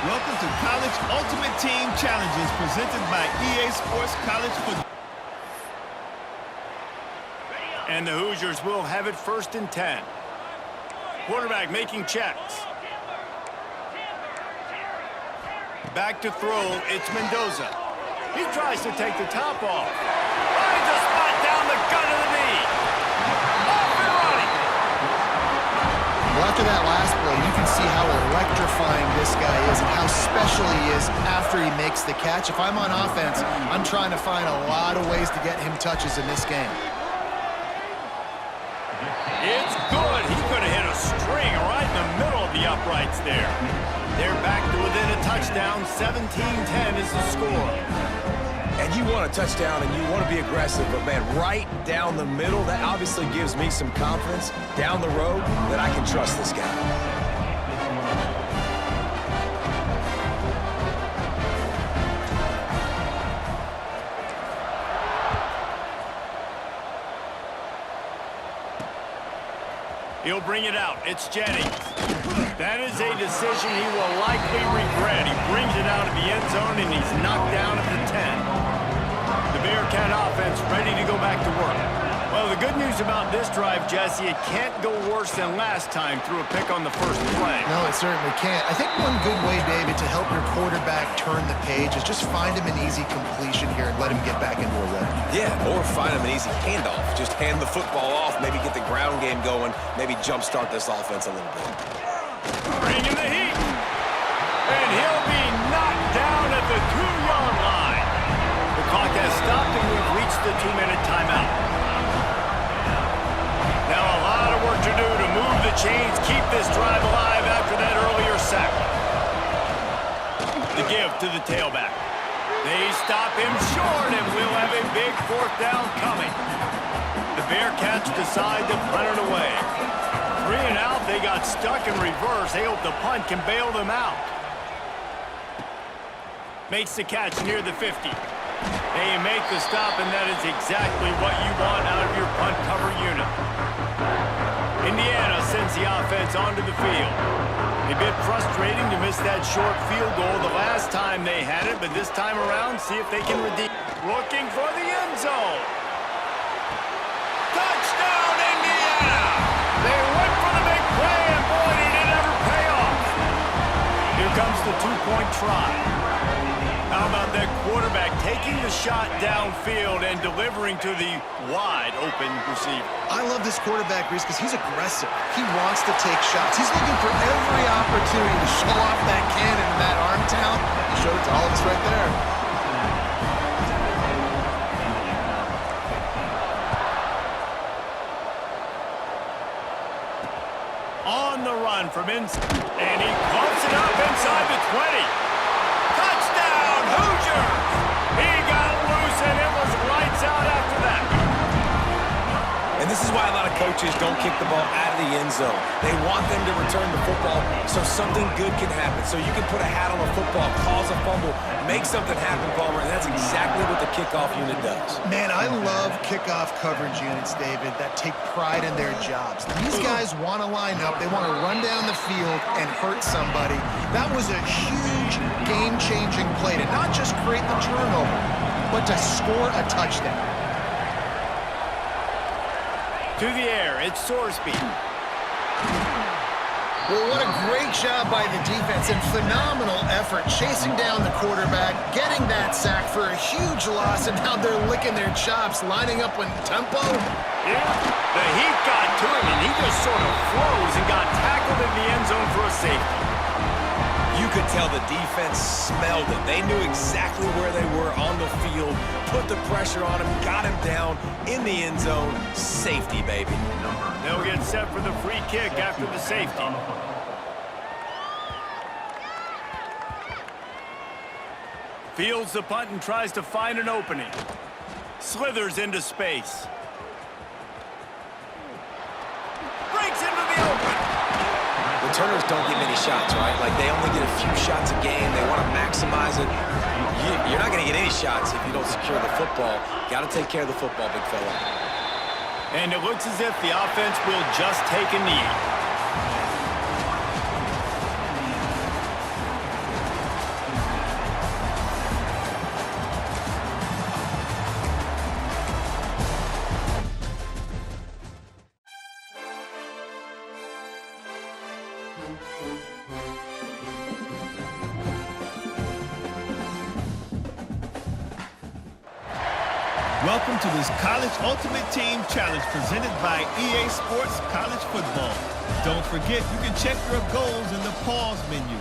Welcome to College Ultimate Team Challenges presented by EA Sports College Football. And the Hoosiers will have it 1st and 10. Quarterback making checks. Back to throw, it's Mendoza. He tries to take the top off. Finds a spot down the gut of the knee. Off and running. Well, after that last play, you can see how electrifying this guy is and how special he is after he makes the catch. If I'm on offense, I'm trying to find a lot of ways to get him touches in this game. It's good. He could have hit a string right in the middle of the uprights there. They're back to within a touchdown. 17-10 is the score. And you want a touchdown and you want to be aggressive, but man, right down the middle, that obviously gives me some confidence down the road that I can trust this guy. He'll bring it out. It's Jennings. That is a decision he will likely regret. He brings it out of the end zone, and he's knocked down at the 10. The Bearcat offense ready to go back to work. Well, the good news about this drive, Jesse, it can't go worse than last time through a pick on the first play. No, it certainly can't. I think one good way, David, to help your quarterback turn the page is just find him an easy completion here and let him get back into a rhythm. Yeah, or find him an easy handoff. Just hand the football off, maybe get the ground game going, maybe jumpstart this offense a little bit. Bringing the heat. And he'll be knocked down at the 2-yard line. The clock has stopped, and we've reached the 2-minute timeout. Now a lot of work to do to move the chains, keep this drive alive after that earlier sack. The give to the tailback. They stop him short, and we'll have a big 4th down coming. The Bearcats decide to punt it away. 3 and out, they got stuck in reverse. They hope the punt can bail them out. Makes the catch near the 50. They make the stop, and that is exactly what you want out of your punt cover unit. Indiana sends the offense onto the field. A bit frustrating to miss that short field goal the last time they had it, but this time around, see if they can redeem. Looking for the end zone. Touchdown, Indiana! They went for the big play, and boy, did it ever pay off. Here comes the 2-point try. How about that quarterback taking the shot downfield and delivering to the wide-open receiver? I love this quarterback, Reese, because he's aggressive. He wants to take shots. He's looking for every opportunity to show off that cannon and that arm talent. He showed it to all of us right there. On the run from inside, and he pumps it up inside the 20. Touchdown, Hoosiers! He got loose, and it was lights out after that. And this is why a lot of coaches don't kick the ball out of the end zone. They want them to return the football so something good can happen. So you can put a hat on a football, cause a fumble, make something happen, Palmer, and that's exactly what the kickoff unit does. Man, I love kickoff coverage units, David, that take pride in their jobs. These guys want to line up. They want to run down the field and hurt somebody. That was a huge game-changing play to not just create the turnover, but to score a touchdown. To the air, it's Sorsby. Well, what a great job by the defense and phenomenal effort chasing down the quarterback, getting that sack for a huge loss, and now they're licking their chops, lining up with tempo. Yeah, the heat got to him, and he just sort of froze and got tackled in the end zone for a safety. You could tell the defense smelled it. They knew exactly where they were on the field, put the pressure on him, got him down in the end zone. Safety, baby. They'll get set for the free kick after the safety. Fields the punt and tries to find an opening. Slithers into space. Breaks into the open. Returners don't get many shots, right? Like, they only get a few shots a game. They want to maximize it. You're not going to get any shots if you don't secure the football. Got to take care of the football, big fella. And it looks as if the offense will just take a knee. Welcome to this College Ultimate Team Challenge presented by EA Sports College Football. Don't forget, you can check your goals in the pause menu.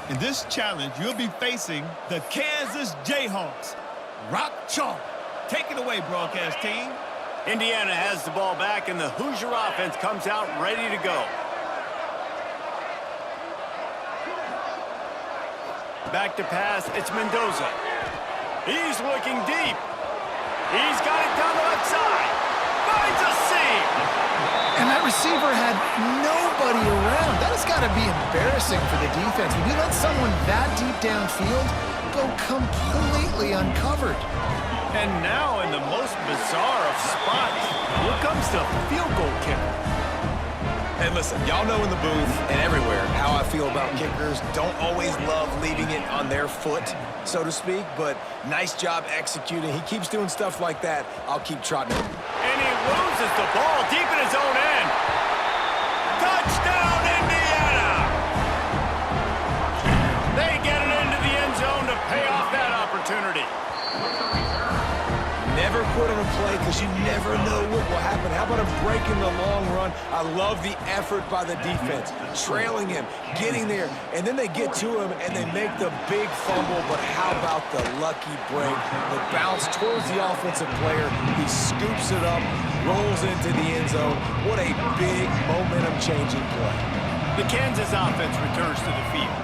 In this challenge, you'll be facing the Kansas Jayhawks. Rock chalk. Take it away, broadcast team. Indiana has the ball back, and the Hoosier offense comes out ready to go. Back to pass, it's Mendoza. He's looking deep. He's got it down the left side. Finds a seam. And that receiver had nobody around. That has got to be embarrassing for the defense. When you let someone that deep downfield go completely uncovered. And now in the most bizarre of spots, here comes the field goal kicker. Hey, listen, y'all know in the booth and everywhere how I feel about kickers. Don't always love leaving it on their foot, so to speak, but nice job executing. He keeps doing stuff like that. I'll keep trotting him. And he loses the ball deep in his own end. Touchdown, Indiana! They get it into the end zone to pay off that opportunity. Never quit on a play because you never know what will happen. How about a break in the long run? I love the effort by the defense. Trailing him, getting there, and then they get to him and they make the big fumble. But how about the lucky break? The bounce towards the offensive player. He scoops it up, rolls into the end zone. What a big momentum-changing play. The Kansas offense returns to the field.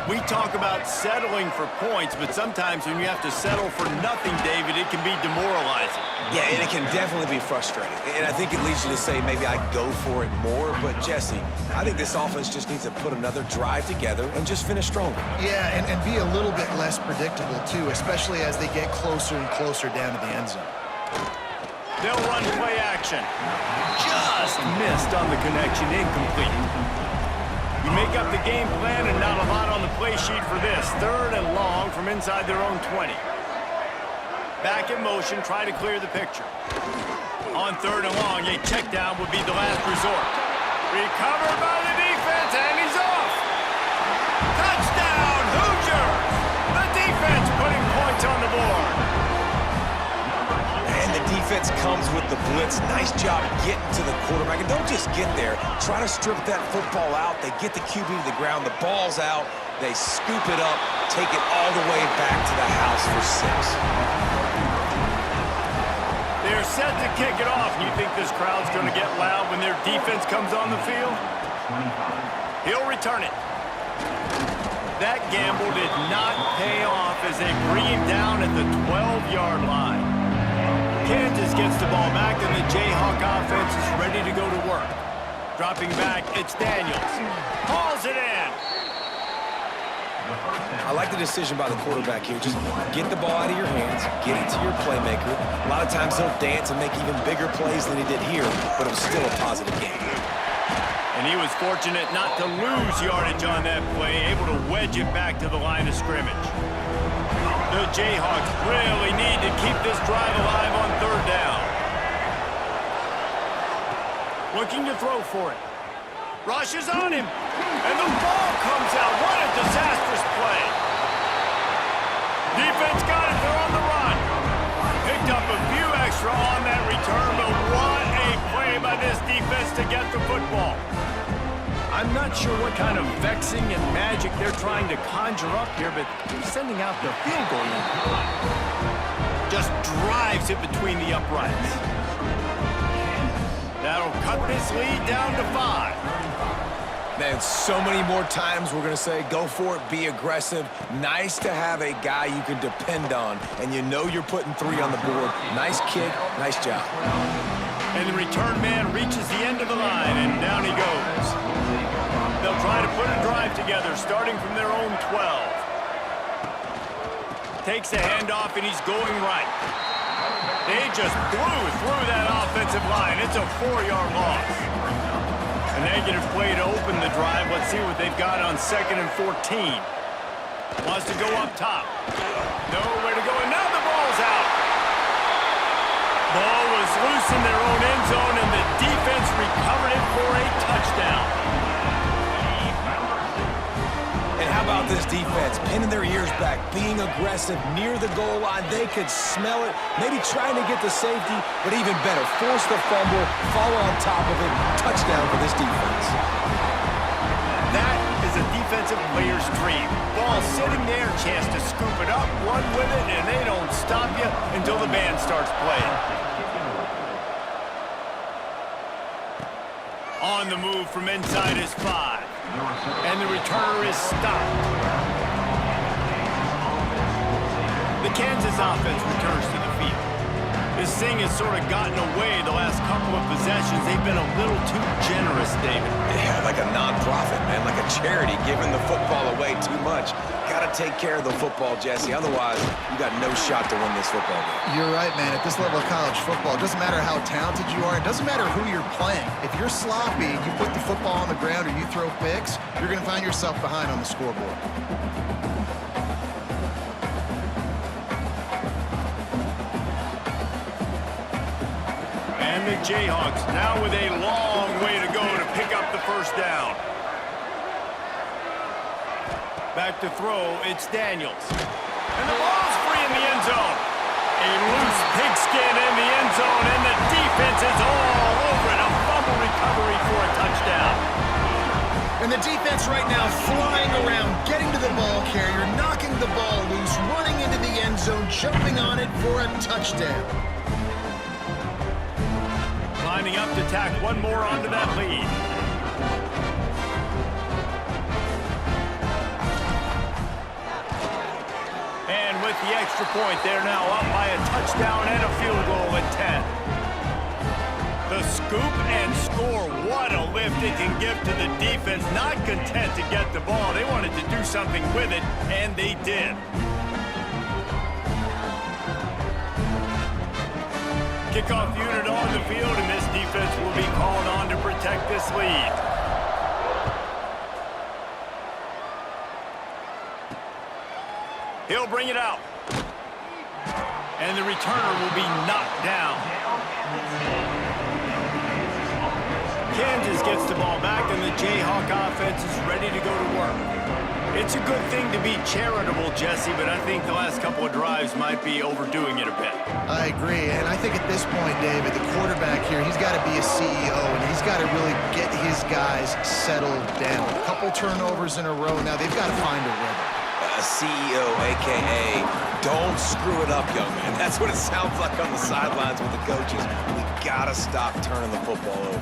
We talk about settling for points, but sometimes when you have to settle for nothing, David, it can be demoralizing. Yeah, and it can definitely be frustrating. And I think it leads you to say maybe I go for it more. But, Jesse, I think this offense just needs to put another drive together and just finish stronger. Yeah, and be a little bit less predictable, too, especially as they get closer and closer down to the end zone. They'll run play action. Just missed on the connection, incomplete. You make up the game plan and not a lot on the play sheet for this. 3rd and long from inside their own 20. Back in motion, try to clear the picture. On 3rd and long, a check down would be the last resort. Recovered by the defense, and he's off. Touchdown, Hoosiers! The defense putting points on the board. And the defense comes with the blitz. Nice job getting to the quarterback. And don't just get there. Try to strip that football out. They get the QB to the ground. The ball's out. They scoop it up, take it all the way back to the house for 6. They're set to kick it off. You think this crowd's going to get loud when their defense comes on the field? He'll return it. That gamble did not pay off as they bring him down at the 12-yard line. Kansas gets the ball back, and the Jayhawk offense is ready to go to work. Dropping back, it's Daniels. Hauls it in. I like the decision by the quarterback here. Just get the ball out of your hands, get it to your playmaker. A lot of times he'll dance and make even bigger plays than he did here, but it was still a positive game. And he was fortunate not to lose yardage on that play, able to wedge it back to the line of scrimmage. The Jayhawks really need to keep this drive alive on 3rd down. Looking to throw for it. Rushes on him. And the ball comes out. What a disastrous play. Defense got it. They're on the run. Picked up a few extra on that return, but what a play by this defense to get the football. I'm not sure what kind of vexing and magic they're trying to conjure up here, but they're sending out the field goal line. Just drives it between the uprights. That'll cut this lead down to 5. Man, so many more times we're going to say, go for it, be aggressive. Nice to have a guy you can depend on, and you know you're putting 3 on the board. Nice kick, nice job. And the return man reaches the end of the line, and down he goes. They'll try to put a drive together, starting from their own 12. Takes a handoff, and he's going right. They just blew through that offensive line. It's a 4-yard loss. A negative play to open the drive. Let's see what they've got on 2nd and 14. Wants to go up top. Nowhere to go, and now the ball's out. Ball was loose in their own end zone, and the defense recovered it for a touchdown. And how about this defense? Pinning their ears back, being aggressive near the goal line. They could smell it, maybe trying to get the safety, but even better, force the fumble, follow on top of it. Touchdown for this defense. That is a defensive player's dream. Ball sitting there, chance to scoop it up, run with it, and they don't stop you until the band starts playing. On the move from inside his 5. And the returner is stopped. The Kansas offense returns to the field. This thing has sort of gotten away the last couple of possessions. They've been a little too generous, David. Yeah, like a non-profit, man, like a charity giving the football away too much. Got to take care of the football, Jesse. Otherwise, you got no shot to win this football game. You're right, man. At this level of college football, it doesn't matter how talented you are. It doesn't matter who you're playing. If you're sloppy, you put the football on the ground or you throw picks, you're going to find yourself behind on the scoreboard. And the Jayhawks now with a long way to go to pick up the first down. Back to throw, it's Daniels. And the ball's free in the end zone. A loose pigskin in the end zone, and the defense is all over it. A fumble recovery for a touchdown. And the defense right now flying around, getting to the ball carrier, knocking the ball loose, running into the end zone, jumping on it for a touchdown. Lining up to tack one more onto that lead. And with the extra point, they're now up by a touchdown and a field goal at 10. The scoop and score, what a lift it can give to the defense. Not content to get the ball, they wanted to do something with it, and they did. Kickoff unit on the field, and this defense will be called on to protect this lead. He'll bring it out. And the returner will be knocked down. Kansas gets the ball back, and the Jayhawk offense is ready to go to work. It's a good thing to be charitable, Jesse, but I think the last couple of drives might be overdoing it a bit. I agree, and I think at this point, David, the quarterback here, he's got to be a CEO, and he's got to really get his guys settled down. A couple turnovers in a row. Now they've got to find a rhythm. A CEO, a.k.a. don't screw it up, young man. That's what it sounds like on the sidelines with the coaches. We got to stop turning the football over.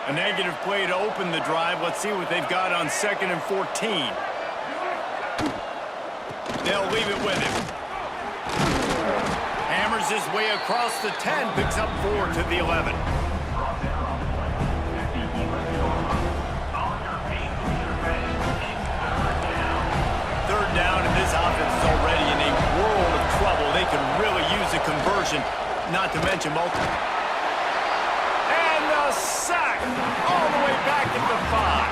A negative play to open the drive. Let's see what they've got on 2nd and 14. They'll leave it with him. Hammers his way across the 10, picks up 4 to the 11. Third down, and this offense is already in a world of trouble. They could really use a conversion, not to mention multiple. And a sack all the way back at the 5.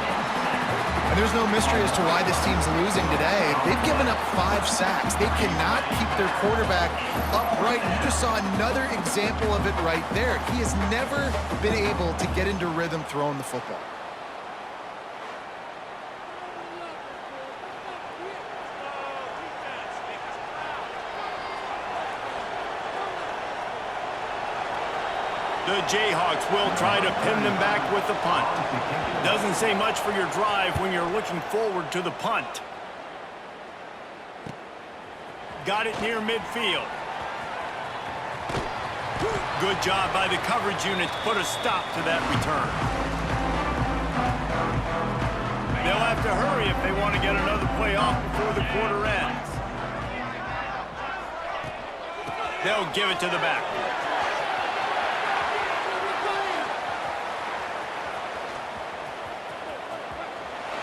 And there's no mystery as to why this team's losing today. They've given up 5 sacks. They cannot keep their quarterback upright. You just saw another example of it right there. He has never been able to get into rhythm throwing the football. The Jayhawks will try to pin them back with the punt. Doesn't say much for your drive when you're looking forward to the punt. Got it near midfield. Good job by the coverage unit to put a stop to that return. They'll have to hurry if they want to get another play off before the quarter ends. They'll give it to the back.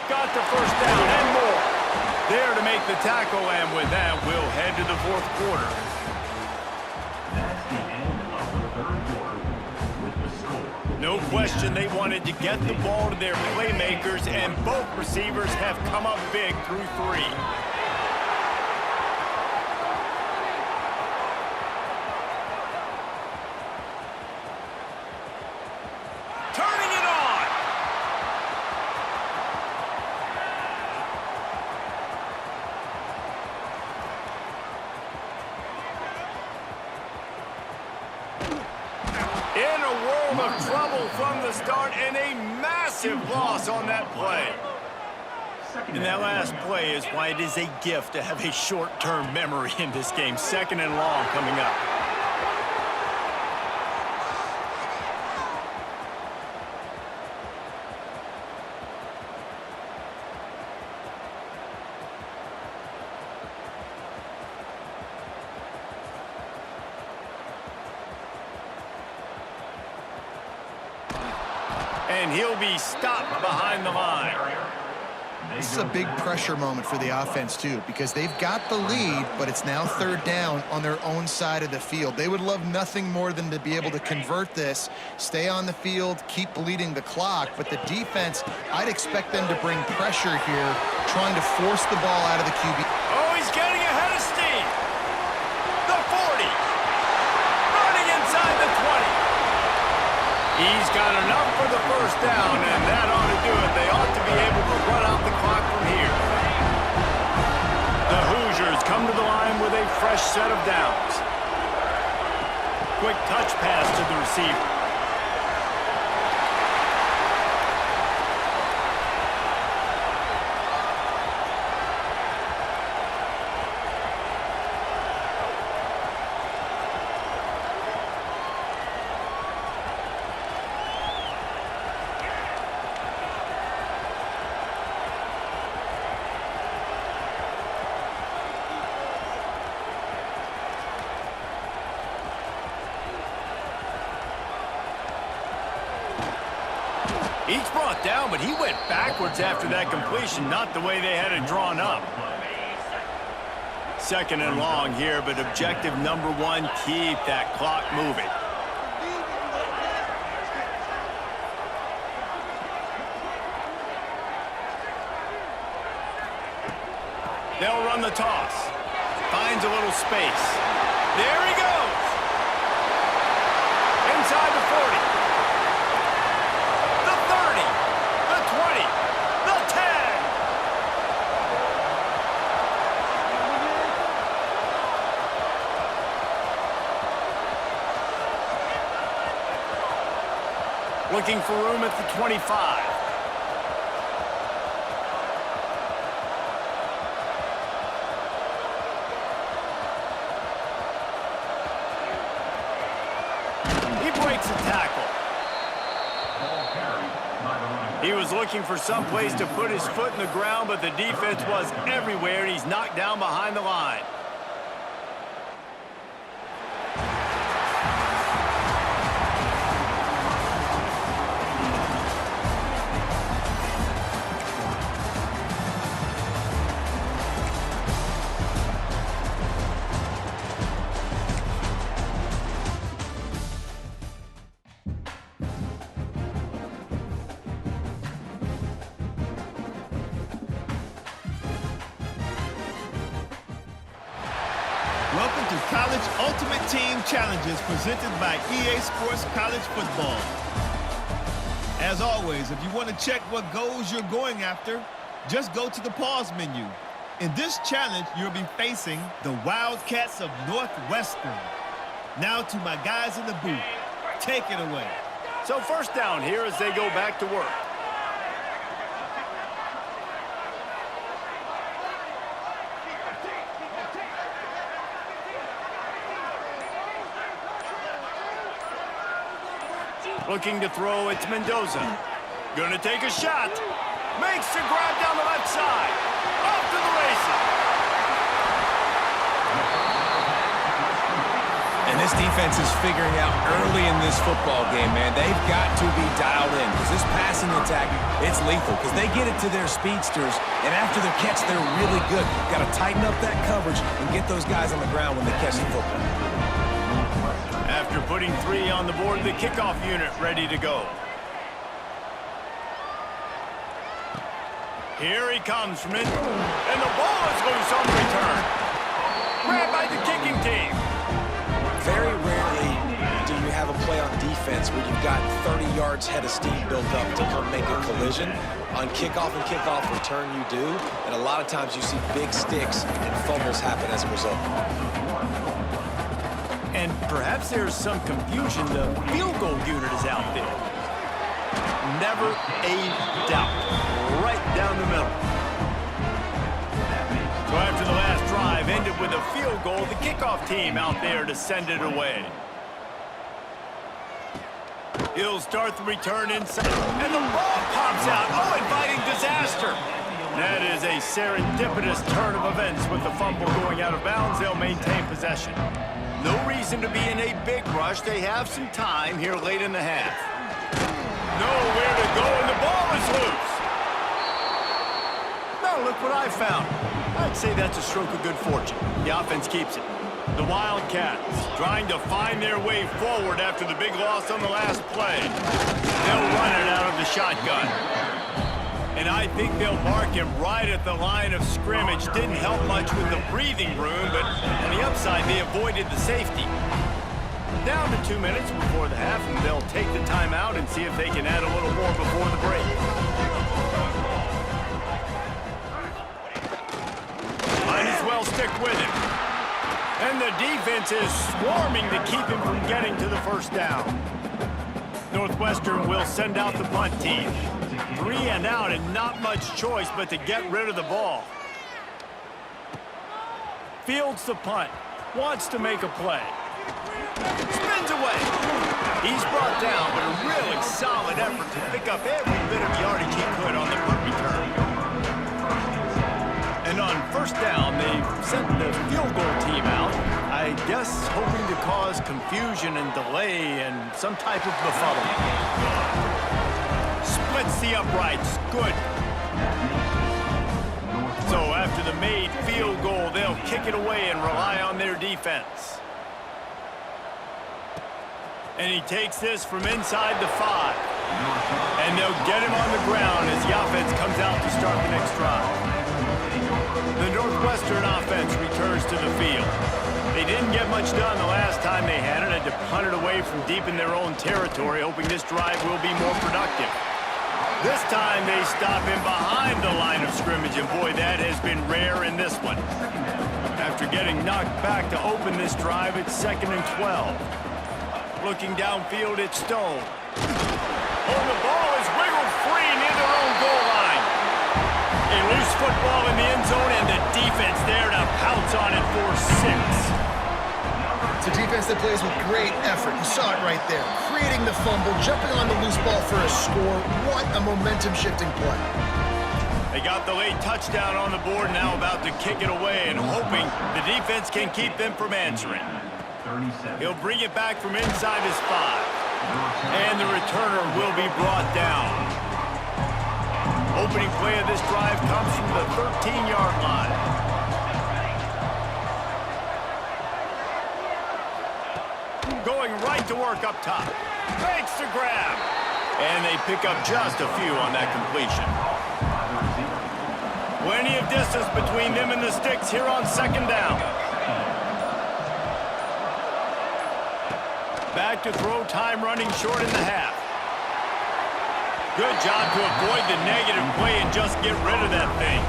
Got the first down and more. There to make the tackle, and with that, we'll head to the fourth quarter. No question they wanted to get the ball to their playmakers, and both receivers have come up big through 3. a world of trouble from the start and a massive loss on that play. And that last play is why it is a gift to have a short-term memory in this game. 2nd and long coming up. And he'll be stopped behind the line. This is a big pressure moment for the offense, too, because they've got the lead, but it's now 3rd down on their own side of the field. They would love nothing more than to be able to convert this, stay on the field, keep bleeding the clock. But the defense, I'd expect them to bring pressure here, trying to force the ball out of the QB. Oh, he's getting ahead of steam. The 40. Running inside the 20. He's got enough for the 1st down, and that ought to do it. They ought to be able to run out the clock from here. The Hoosiers come to the line with a fresh set of downs. Quick touch pass to the receiver. He's brought down, but he went backwards after that completion, not the way they had it drawn up. 2nd and long here, but objective number 1, keep that clock moving. They'll run the toss. Finds a little space. There he goes. Inside the 40. Looking for room at the 25. He breaks a tackle. He was looking for some place to put his foot in the ground, but the defense was everywhere, and he's knocked down behind the line. Welcome to College Ultimate Team Challenges presented by EA Sports College Football. As always, if you want to check what goals you're going after, just go to the pause menu. In this challenge, you'll be facing the Wildcats of Northwestern. Now to my guys in the booth. Take it away. So 1st down here as they go back to work. Looking to throw, it's Mendoza. Gonna take a shot. Makes the grab down the left side. Off to the races. And this defense is figuring out early in this football game, man. They've got to be dialed in because this passing attack, it's lethal because they get it to their speedsters, and after their catch, they're really good. Got to tighten up that coverage and get those guys on the ground when they catch the football. After putting 3 on the board, the kickoff unit ready to go. Here he comes from it, and the ball is loose on the return. Grabbed by the kicking team. Very rarely do you have a play on defense where you've got 30 yards head of steam built up to come make a collision. On kickoff and kickoff return you do, and a lot of times you see big sticks and fumbles happen as a result. And perhaps there's some confusion. The field goal unit is out there. Never a doubt. Right down the middle. So after the last drive ended with a field goal, the kickoff team out there to send it away. He'll start the return inside, and the ball pops out. Oh, inviting disaster. That is a serendipitous turn of events with the fumble going out of bounds. They'll maintain possession. No reason to be in a big rush. They have some time here late in the half. Nowhere to go, and the ball is loose. Now look what I found. I'd say that's a stroke of good fortune. The offense keeps it. The Wildcats trying to find their way forward after the big loss on the last play. They'll run it out of the shotgun. And I think they'll mark him right at the line of scrimmage. Didn't help much with the breathing room, but on the upside, they avoided the safety. Down to 2 minutes before the half, and they'll take the timeout and see if they can add a little more before the break. Might as well stick with him. And the defense is swarming to keep him from getting to the first down. Northwestern will send out the punt team. 3 and out, and not much choice but to get rid of the ball. Fields the punt. Wants to make a play. Spins away. He's brought down, but a really solid effort to pick up every bit of yardage he could on the punt return. And on first down, they sent the field goal team out, I guess hoping to cause confusion and delay and some type of befuddlement. Splits the uprights. Good. So after the made field goal, they'll kick it away and rely on their defense. And he takes this from inside the 5. And they'll get him on the ground as the offense comes out to start the next drive. The Northwestern offense returns to the field. They didn't get much done the last time they had it. Had to punt it away from deep in their own territory, hoping this drive will be more productive. This time they stop him behind the line of scrimmage, and boy, that has been rare in this one. After getting knocked back to open this drive, it's 2nd and 12. Looking downfield, it's Stone. Oh, the ball is wiggled free near their own goal line. A loose football in the end zone, and the defense there to pounce on it for 6. It's a defense that plays with great effort. You saw it right there. Creating the fumble, jumping on the loose ball for a score. What a momentum-shifting play. They got the late touchdown on the board, now about to kick it away and hoping the defense can keep them from answering. He'll bring it back from inside his 5. And the returner will be brought down. Opening play of this drive comes from the 13-yard line. Going right to work up top. Makes the grab. And they pick up just a few on that completion. Plenty of distance between them and the sticks here on 2nd down. Back to throw, time running short in the half. Good job to avoid the negative play and just get rid of that thing.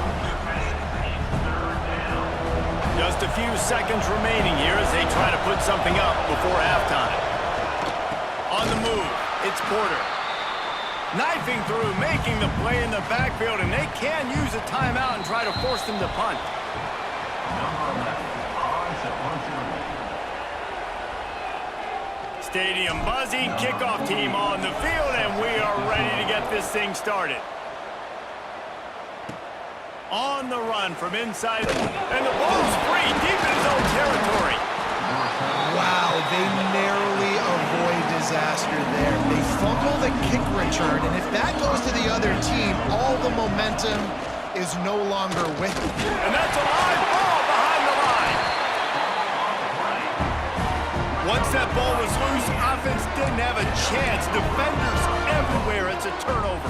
Just a few seconds remaining here as they try to put something up before halftime. On the move, it's Porter. Knifing through, making the play in the backfield, and they can use a timeout and try to force them to punt. Stadium buzzing, kickoff team on the field, and we are ready to get this thing started. On the run from inside, and the ball's free, deep in his own territory. Wow, they narrowly avoid disaster there. They fumble the kick return, and if that goes to the other team, all the momentum is no longer with them. And that's a live ball behind the line. Once that ball was loose, offense didn't have a chance. Defenders everywhere. It's a turnover.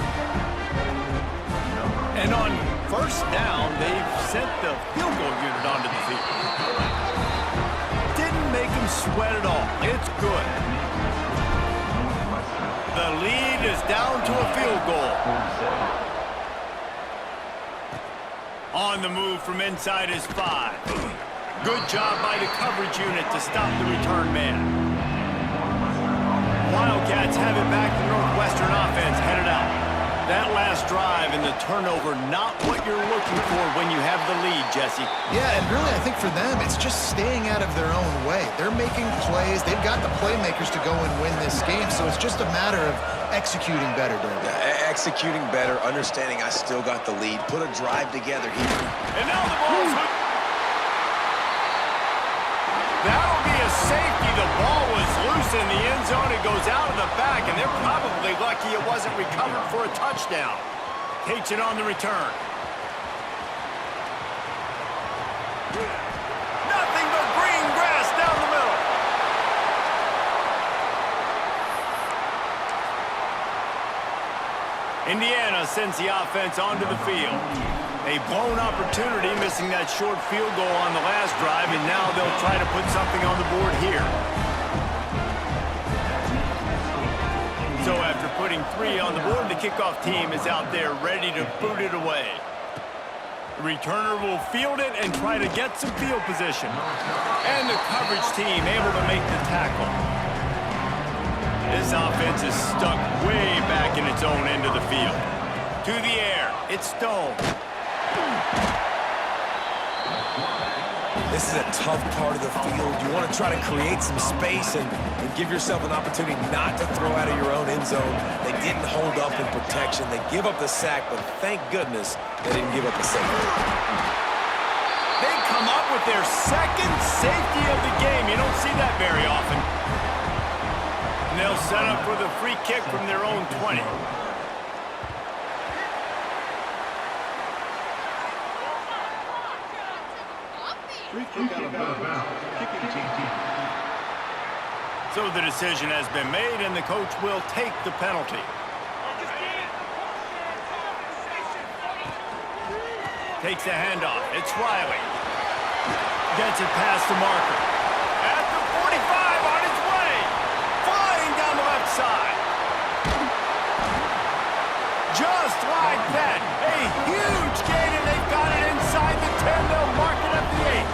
And on first down, they've sent the field goal unit onto the field. Didn't make them sweat at all. It's good. The lead is down to a field goal. On the move from inside his 5. Good job by the coverage unit to stop the return man. Let's have it back to Northwestern offense headed out. That last drive and the turnover, not what you're looking for when you have the lead, Jesse. Yeah, and really I think for them it's just staying out of their own way. They're making plays. They've got the playmakers to go and win this game, so it's just a matter of executing better, David. Yeah, executing better, understanding I still got the lead. Put a drive together here. And now the ball's hooked. That'll be a safety. The ball was loose in the end zone. It goes out of the back, and they're probably lucky it wasn't recovered for a touchdown. Takes it on the return. Nothing but green grass down the middle. Indiana sends the offense onto the field. A blown opportunity, missing that short field goal on the last drive, and now they'll try to put something on the board here. So after putting 3 on the board, the kickoff team is out there ready to boot it away. The returner will field it and try to get some field position. And the coverage team able to make the tackle. This offense is stuck way back in its own end of the field. To the air, it's Stone. This is a tough part of the field. You want to try to create some space and give yourself an opportunity not to throw out of your own end zone. They didn't hold up in protection. They give up the sack, but thank goodness they didn't give up a safety. They come up with their second safety of the game. You don't see that very often. And they'll set up for the free kick from their own 20. Free kick out of bounds. Kicking team. So the decision has been made, and the coach will take the penalty. Takes a handoff. It's Riley. Gets it past the marker. At the 45 on its way. Flying down the left side. Just like that. A huge gain, and they've got it inside the 10. They'll mark it at the 8.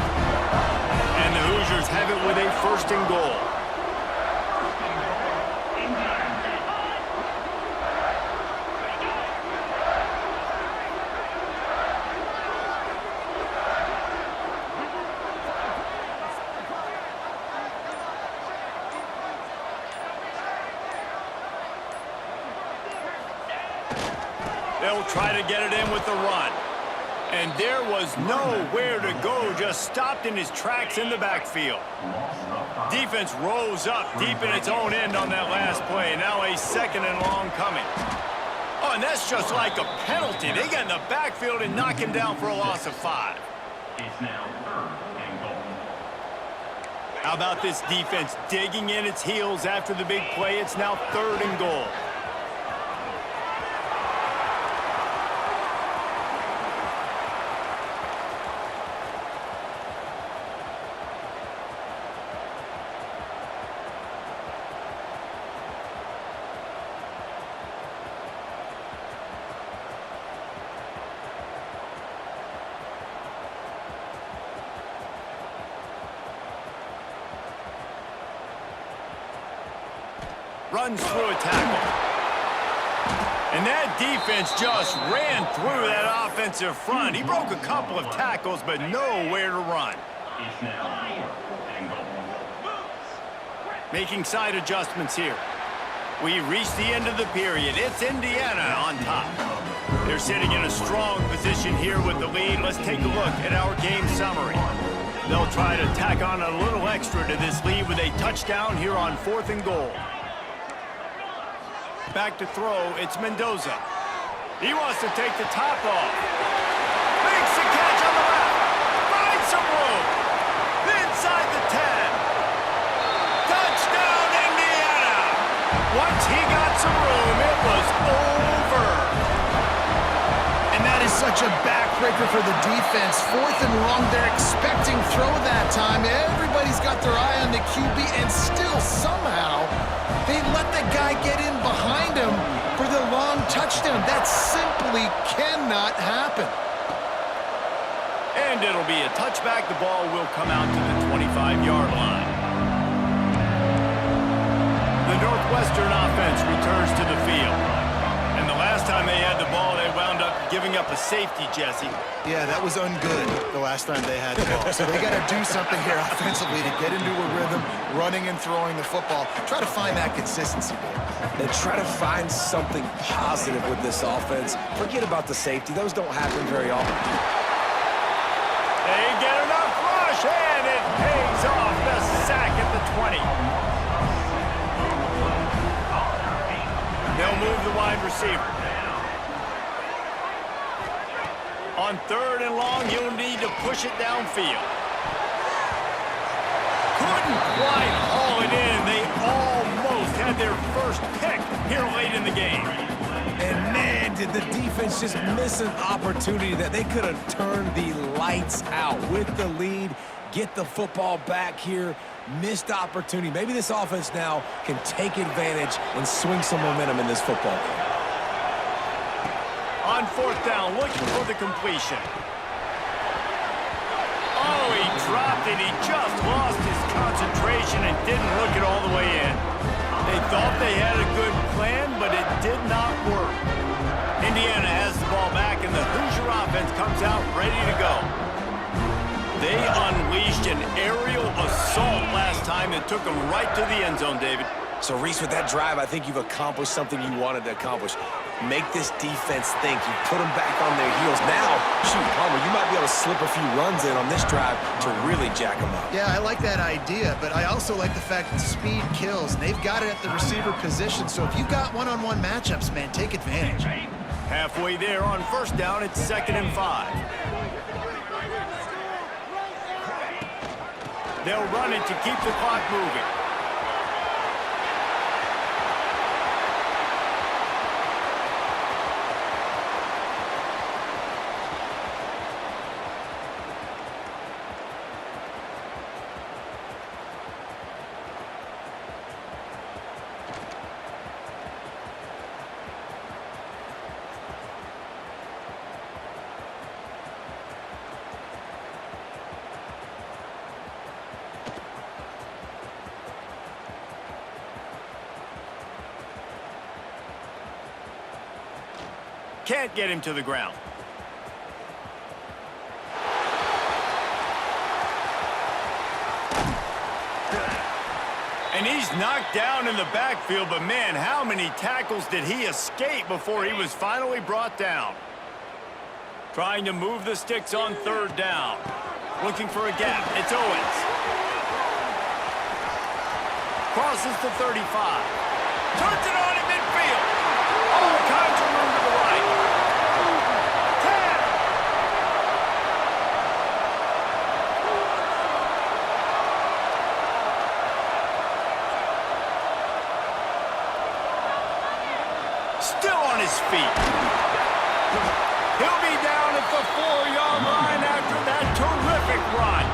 And the Hoosiers have it with a 1st and goal. They'll try to get it in with the run. And there was nowhere to go, just stopped in his tracks in the backfield. Defense rose up deep in its own end on that last play. Now a 2nd and long coming. Oh, and that's just like a penalty. They get in the backfield and knock him down for a loss of 5. It's now 3rd and goal. How about this defense digging in its heels after the big play? It's now 3rd and goal. Runs through a tackle. And that defense just ran through that offensive front. He broke a couple of tackles, but nowhere to run. It's now 4th and goal. Making side adjustments here. We reach the end of the period. It's Indiana on top. They're sitting in a strong position here with the lead. Let's take a look at our game summary. They'll try to tack on a little extra to this lead with a touchdown here on 4th and goal. Back to throw, it's Mendoza. He wants to take the top off. Makes the catch on the left. Finds some room. Inside the 10. Touchdown, Indiana. Once he got some room, it was over. And that is such a backbreaker for the defense. 4th and long, they're expecting throw that time. Everybody's got their eye on the QB, and still somehow they let the guy get in behind him for the long touchdown. That simply cannot happen. And it'll be a touchback. The ball will come out to the 25-yard line. The Northwest Northwestern offense returns to the field. And the last time they had the ball, they wound up giving up a safety, Jesse. Yeah, that was ungood the last time they had the ball. So they got to do something here offensively to get into a rhythm, running and throwing the football. Try to find that consistency there. And try to find something positive with this offense. Forget about the safety. Those don't happen very often. They get enough rush, and it pays off. The sack at the 20. They'll move the wide receiver. On 3rd and long, you'll need to push it downfield. Couldn't quite haul it in. They almost had their first pick here late in the game. And man, did the defense just miss an opportunity that they could have turned the lights out with the lead, get the football back here. Missed opportunity. Maybe this offense now can take advantage and swing some momentum in this football game. On 4th down, looking for the completion. Oh, he dropped it. He just lost his concentration and didn't look it all the way in. They thought they had a good plan, but it did not work. Indiana has the ball back, and the Hoosier offense comes out ready to go. They unleashed an aerial assault last time and took them right to the end zone, David. So, Reese, with that drive, I think you've accomplished something you wanted to accomplish. Make this defense think. You put them back on their heels. Now, shoot, Palmer, you might be able to slip a few runs in on this drive to really jack them up. Yeah, I like that idea, but I also like the fact that speed kills, and they've got it at the receiver position. So if you've got one-on-one matchups, man, take advantage. Halfway there on 1st down, it's 2nd and 5. They'll run it to keep the clock moving. Can't get him to the ground. And he's knocked down in the backfield, but man, how many tackles did he escape before he was finally brought down? Trying to move the sticks on 3rd down. Looking for a gap. It's Owens. Crosses the 35. Turns it on in midfield. All kinds of room to the right. 10. Still on his feet. He'll be down at the 4-yard line after that terrific run.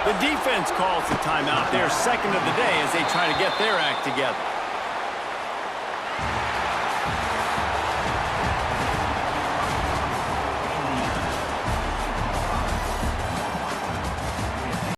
The defense calls the timeout. They're 2nd of the day as they try to get their act together.